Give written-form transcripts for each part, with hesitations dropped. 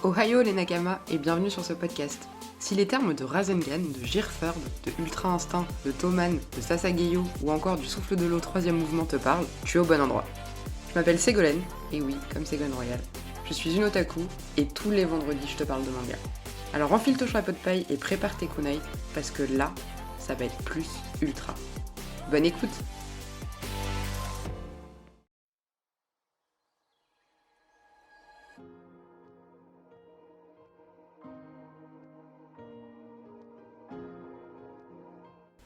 Ohio les Nakama et bienvenue sur ce podcast. Si les termes de Rasengan, de Gearthird, de Ultra Instinct, de Toman, de Sasageyo ou encore du souffle de l'eau 3ème mouvement te parlent, tu es au bon endroit. Je m'appelle Ségolène, et oui, comme Ségolène Royal. Je suis une otaku et tous les vendredis je te parle de manga. Alors enfile ton chapeau de paille et prépare tes kunai parce que là, ça va être plus ultra. Bonne écoute!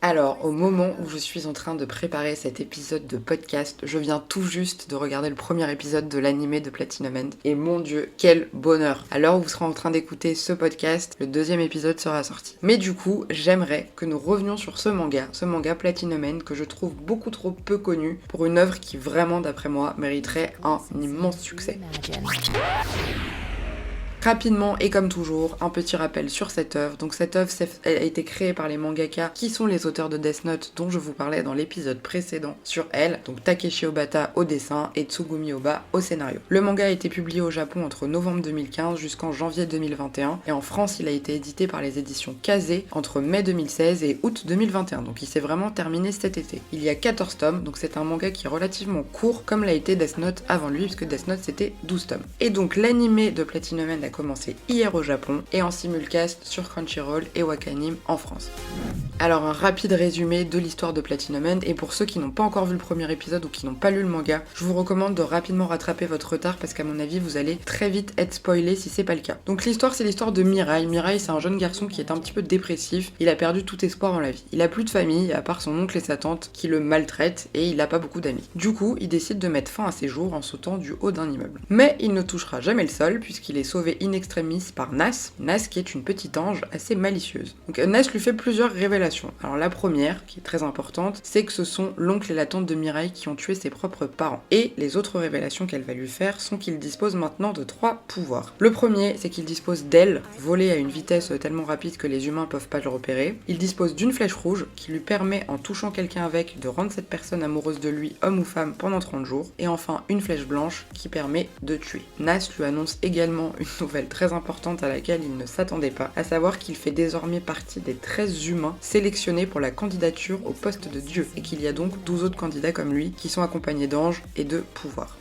Alors, au moment où je suis en train de préparer cet épisode de podcast, je viens tout juste de regarder le premier épisode de l'animé de Platinum End. Et mon dieu, quel bonheur! À l'heure où vous serez en train d'écouter ce podcast, le deuxième épisode sera sorti. Mais du coup, j'aimerais que nous revenions sur ce manga Platinum End, que je trouve beaucoup trop peu connu pour une œuvre qui vraiment, d'après moi, mériterait un immense succès. Rapidement et comme toujours, un petit rappel sur cette œuvre. Donc cette œuvre a été créée par les mangaka qui sont les auteurs de Death Note dont je vous parlais dans l'épisode précédent sur elle. Donc Takeshi Obata au dessin et Tsugumi Oba au scénario. Le manga a été publié au Japon entre novembre 2015 jusqu'en janvier 2021 et en France il a été édité par les éditions Kazé entre mai 2016 et août 2021. Donc il s'est vraiment terminé cet été. Il y a 14 tomes, donc c'est un manga qui est relativement court comme l'a été Death Note avant lui puisque Death Note c'était 12 tomes. Et donc l'animé de Platinum End a commencé hier au Japon et en simulcast sur Crunchyroll et Wakanim en France. Alors un rapide résumé de l'histoire de Platinum End et pour ceux qui n'ont pas encore vu le premier épisode ou qui n'ont pas lu le manga, je vous recommande de rapidement rattraper votre retard parce qu'à mon avis vous allez très vite être spoilé si c'est pas le cas. Donc l'histoire c'est l'histoire de Mirai. Mirai c'est un jeune garçon qui est un petit peu dépressif, il a perdu tout espoir en la vie. Il a plus de famille à part son oncle et sa tante qui le maltraitent et il a pas beaucoup d'amis. Du coup il décide de mettre fin à ses jours en sautant du haut d'un immeuble. Mais il ne touchera jamais le sol puisqu'il est sauvé in extremis par Nas qui est une petite ange assez malicieuse. Donc Nas lui fait plusieurs révélations. Alors la première, qui est très importante, c'est que ce sont l'oncle et la tante de Mirai qui ont tué ses propres parents. Et les autres révélations qu'elle va lui faire sont qu'il dispose maintenant de 3 pouvoirs. Le premier, c'est qu'il dispose d'ailes, volées à une vitesse tellement rapide que les humains peuvent pas le repérer. Il dispose d'une flèche rouge qui lui permet, en touchant quelqu'un avec, de rendre cette personne amoureuse de lui, homme ou femme, pendant 30 jours. Et enfin, une flèche blanche qui permet de tuer. Nas lui annonce également une nouvelle très importante à laquelle il ne s'attendait pas, à savoir qu'il fait désormais partie des 13 humains sélectionnés pour la candidature au poste de dieu, et qu'il y a donc 12 autres candidats comme lui qui sont accompagnés d'anges et de pouvoirs.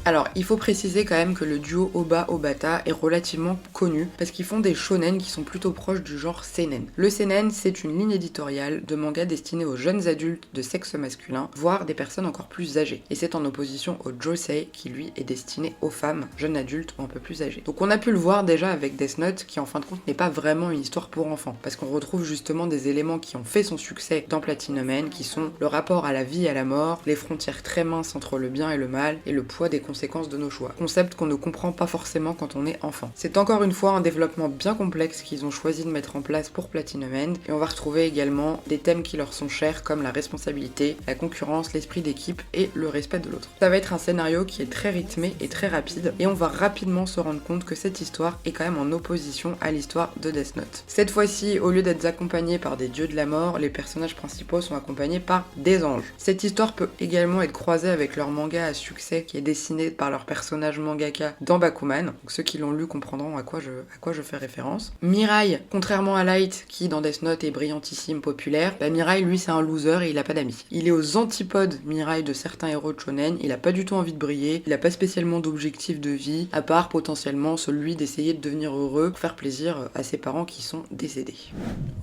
Alors, il faut préciser quand même que le duo Oba-Obata est relativement connu parce qu'ils font des shonen qui sont plutôt proches du genre seinen. Le seinen, c'est une ligne éditoriale de manga destinée aux jeunes adultes de sexe masculin, voire des personnes encore plus âgées. Et c'est en opposition au josei qui lui est destiné aux femmes, jeunes adultes ou un peu plus âgées. Donc on a pu le voir déjà avec Death Note qui en fin de compte n'est pas vraiment une histoire pour enfants parce qu'on retrouve justement des éléments qui ont fait son succès dans Platinum End qui sont le rapport à la vie et à la mort, les frontières très minces entre le bien et le mal et le poids des conséquences de nos choix. Concept qu'on ne comprend pas forcément quand on est enfant. C'est encore une fois un développement bien complexe qu'ils ont choisi de mettre en place pour Platinum End et on va retrouver également des thèmes qui leur sont chers comme la responsabilité, la concurrence, l'esprit d'équipe et le respect de l'autre. Ça va être un scénario qui est très rythmé et très rapide et on va rapidement se rendre compte que cette histoire est quand même en opposition à l'histoire de Death Note. Cette fois-ci, au lieu d'être accompagnés par des dieux de la mort, les personnages principaux sont accompagnés par des anges. Cette histoire peut également être croisée avec leur manga à succès qui est dessiné par leur personnage mangaka dans Bakuman. Donc ceux qui l'ont lu comprendront à quoi je fais référence. Mirai, contrairement à Light qui dans Death Note est brillantissime, populaire, Mirai lui c'est un loser et il a pas d'amis. Il est aux antipodes Mirai de certains héros de shonen, il a pas du tout envie de briller, il a pas spécialement d'objectif de vie, à part potentiellement celui d'essayer de devenir heureux pour faire plaisir à ses parents qui sont décédés.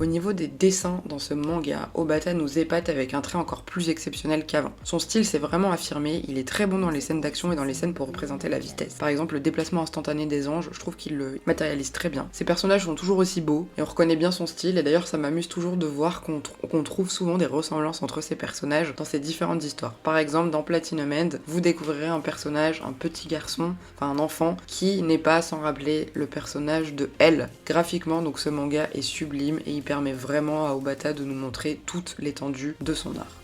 Au niveau des dessins dans ce manga, Obata nous épate avec un trait encore plus exceptionnel qu'avant. Son style s'est vraiment affirmé, il est très bon dans les scènes d'action et dans les scènes pour représenter la vitesse. Par exemple, le déplacement instantané des anges, je trouve qu'il le matérialise très bien. Ses personnages sont toujours aussi beaux et on reconnaît bien son style et d'ailleurs ça m'amuse toujours de voir qu'on trouve souvent des ressemblances entre ces personnages dans ces différentes histoires. Par exemple, dans Platinum End, vous découvrirez un personnage, un petit garçon, enfin un enfant, qui n'est pas sans rappeler le personnage de Elle. Graphiquement, donc ce manga est sublime et il permet vraiment à Obata de nous montrer toute l'étendue de son art.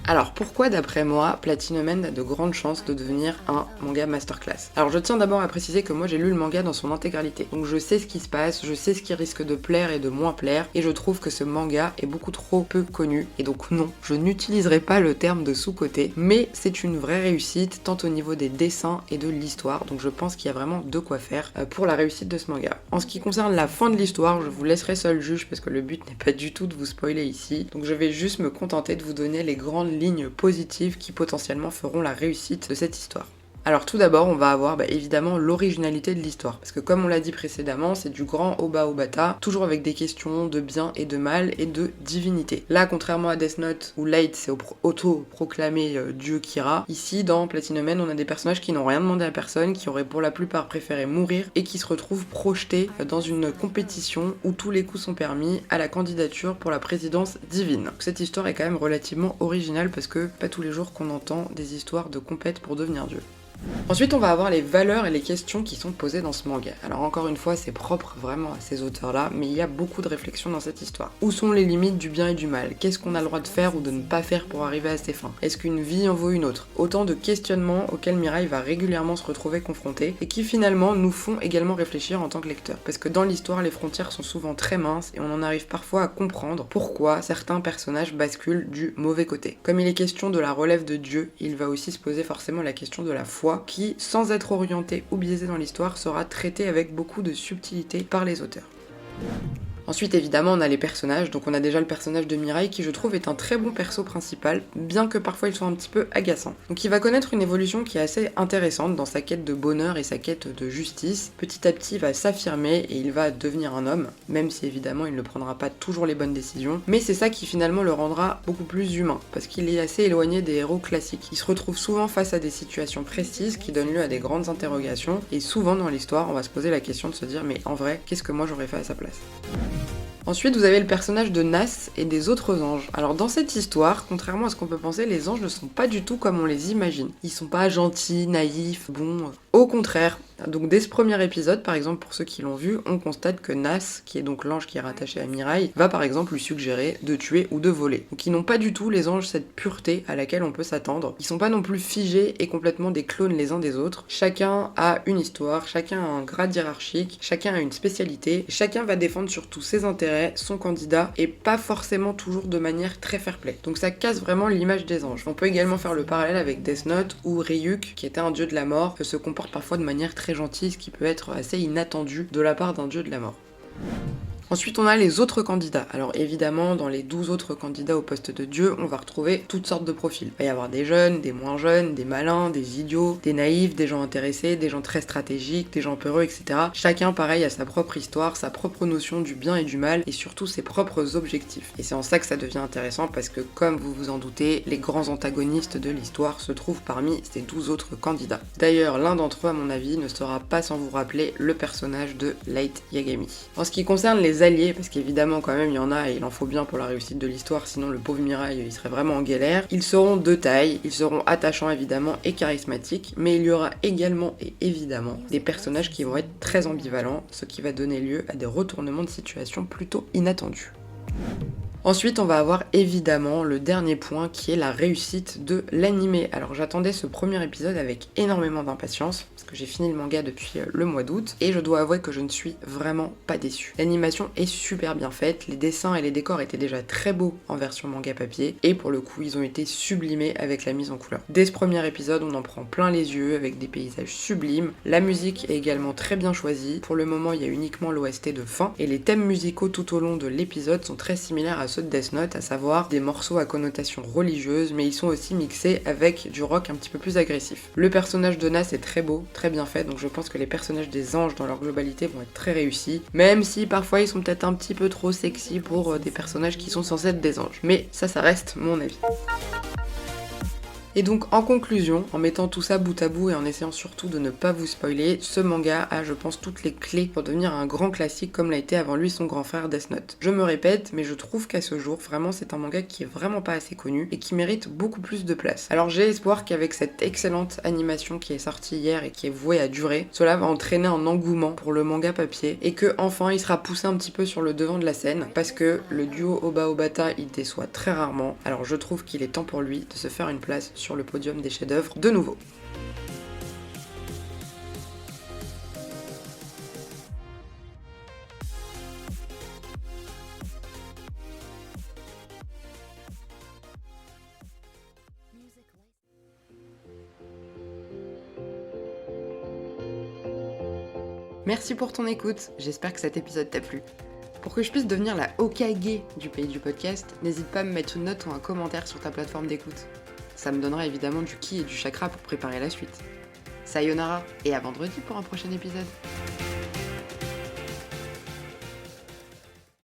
Alors pourquoi d'après moi, Platinum End a de grandes chances de devenir un manga masterclass? Alors je tiens d'abord à préciser que moi j'ai lu le manga dans son intégralité, donc je sais ce qui se passe, je sais ce qui risque de plaire et de moins plaire, et je trouve que ce manga est beaucoup trop peu connu, et donc non, je n'utiliserai pas le terme de sous-côté, mais c'est une vraie réussite tant au niveau des dessins et de l'histoire, donc je pense qu'il y a vraiment de quoi faire pour la réussite de ce manga. En ce qui concerne la fin de l'histoire, je vous laisserai seul juge parce que le but n'est pas du tout de vous spoiler ici, donc je vais juste me contenter de vous donner les grandes lignes positives qui potentiellement feront la réussite de cette histoire. Alors tout d'abord, on va avoir évidemment l'originalité de l'histoire, parce que comme on l'a dit précédemment, c'est du grand Oba Obata, toujours avec des questions de bien et de mal et de divinité. Là, contrairement à Death Note, où Light s'est auto-proclamé dieu Kira, ici dans Platinum End, on a des personnages qui n'ont rien demandé à personne, qui auraient pour la plupart préféré mourir, et qui se retrouvent projetés dans une compétition où tous les coups sont permis à la candidature pour la présidence divine. Donc, cette histoire est quand même relativement originale, parce que pas tous les jours qu'on entend des histoires de compète pour devenir dieu. Ensuite, on va avoir les valeurs et les questions qui sont posées dans ce manga. Alors encore une fois, c'est propre vraiment à ces auteurs-là, mais il y a beaucoup de réflexions dans cette histoire. Où sont les limites du bien et du mal? Qu'est-ce qu'on a le droit de faire ou de ne pas faire pour arriver à ses fins? Est-ce qu'une vie en vaut une autre? Autant de questionnements auxquels Mirai va régulièrement se retrouver confrontée et qui finalement nous font également réfléchir en tant que lecteur. Parce que dans l'histoire, les frontières sont souvent très minces et on en arrive parfois à comprendre pourquoi certains personnages basculent du mauvais côté. Comme il est question de la relève de Dieu, il va aussi se poser forcément la question de la foi qui, sans être orienté ou biaisé dans l'histoire, sera traité avec beaucoup de subtilité par les auteurs. Ensuite, évidemment, on a les personnages, donc on a déjà le personnage de Mirai qui, je trouve, est un très bon perso principal, bien que parfois il soit un petit peu agaçant. Donc il va connaître une évolution qui est assez intéressante dans sa quête de bonheur et sa quête de justice. Petit à petit, il va s'affirmer et il va devenir un homme, même si évidemment il ne prendra pas toujours les bonnes décisions, mais c'est ça qui finalement le rendra beaucoup plus humain, parce qu'il est assez éloigné des héros classiques. Il se retrouve souvent face à des situations précises qui donnent lieu à des grandes interrogations, et souvent dans l'histoire, on va se poser la question de se dire mais en vrai, qu'est-ce que moi j'aurais fait à sa place? Ensuite, vous avez le personnage de Nas et des autres anges. Alors dans cette histoire, contrairement à ce qu'on peut penser, les anges ne sont pas du tout comme on les imagine. Ils sont pas gentils, naïfs, bons. Au contraire. Donc dès ce premier épisode, par exemple pour ceux qui l'ont vu, on constate que Nas, qui est donc l'ange qui est rattaché à Mirai, va par exemple lui suggérer de tuer ou de voler. Donc ils n'ont pas du tout, les anges, cette pureté à laquelle on peut s'attendre. Ils sont pas non plus figés et complètement des clones les uns des autres. Chacun a une histoire, chacun a un grade hiérarchique, chacun a une spécialité, chacun va défendre surtout ses intérêts, son candidat, et pas forcément toujours de manière très fair-play. Donc ça casse vraiment l'image des anges. On peut également faire le parallèle avec Death Note, où Ryuk, qui était un dieu de la mort, se comporte parfois de manière très gentille, ce qui peut être assez inattendu de la part d'un dieu de la mort. Ensuite, on a les autres candidats. Alors évidemment, dans les 12 autres candidats au poste de dieu, on va retrouver toutes sortes de profils. Il va y avoir des jeunes, des moins jeunes, des malins, des idiots, des naïfs, des gens intéressés, des gens très stratégiques, des gens peureux, etc. Chacun, pareil, a sa propre histoire, sa propre notion du bien et du mal, et surtout ses propres objectifs. Et c'est en ça que ça devient intéressant, parce que comme vous vous en doutez, les grands antagonistes de l'histoire se trouvent parmi ces 12 autres candidats. D'ailleurs, l'un d'entre eux, à mon avis, ne sera pas sans vous rappeler le personnage de Light Yagami. En ce qui concerne les alliés, parce qu'évidemment quand même il y en a et il en faut bien pour la réussite de l'histoire, sinon le pauvre Mirai il serait vraiment en galère. Ils seront de taille, ils seront attachants évidemment et charismatiques, mais il y aura également et évidemment des personnages qui vont être très ambivalents, ce qui va donner lieu à des retournements de situation plutôt inattendus. Ensuite, on va avoir évidemment le dernier point qui est la réussite de l'animé. Alors j'attendais ce premier épisode avec énormément d'impatience, parce que j'ai fini le manga depuis le mois d'août, et je dois avouer que je ne suis vraiment pas déçue. L'animation est super bien faite, les dessins et les décors étaient déjà très beaux en version manga papier, et pour le coup ils ont été sublimés avec la mise en couleur. Dès ce premier épisode, on en prend plein les yeux avec des paysages sublimes, la musique est également très bien choisie, pour le moment il y a uniquement l'OST de fin, et les thèmes musicaux tout au long de l'épisode sont très similaires à ceux de Death Note, à savoir des morceaux à connotation religieuse, mais ils sont aussi mixés avec du rock un petit peu plus agressif. Le personnage de Nas est très beau, très bien fait, donc je pense que les personnages des anges dans leur globalité vont être très réussis, même si parfois ils sont peut-être un petit peu trop sexy pour des personnages qui sont censés être des anges. Mais ça reste mon avis. Et donc en conclusion, en mettant tout ça bout à bout et en essayant surtout de ne pas vous spoiler, ce manga a je pense toutes les clés pour devenir un grand classique comme l'a été avant lui son grand frère Death Note. Je me répète, mais je trouve qu'à ce jour, vraiment c'est un manga qui est vraiment pas assez connu et qui mérite beaucoup plus de place. Alors j'ai espoir qu'avec cette excellente animation qui est sortie hier et qui est vouée à durer, cela va entraîner un engouement pour le manga papier et que enfin il sera poussé un petit peu sur le devant de la scène parce que le duo Oba-Obata il déçoit très rarement. Alors je trouve qu'il est temps pour lui de se faire une place sur le podium des chefs-d'œuvre de nouveau. Merci pour ton écoute, j'espère que cet épisode t'a plu. Pour que je puisse devenir la Hokage du pays du podcast, n'hésite pas à me mettre une note ou un commentaire sur ta plateforme d'écoute. Ça me donnera évidemment du ki et du chakra pour préparer la suite. Sayonara et à vendredi pour un prochain épisode.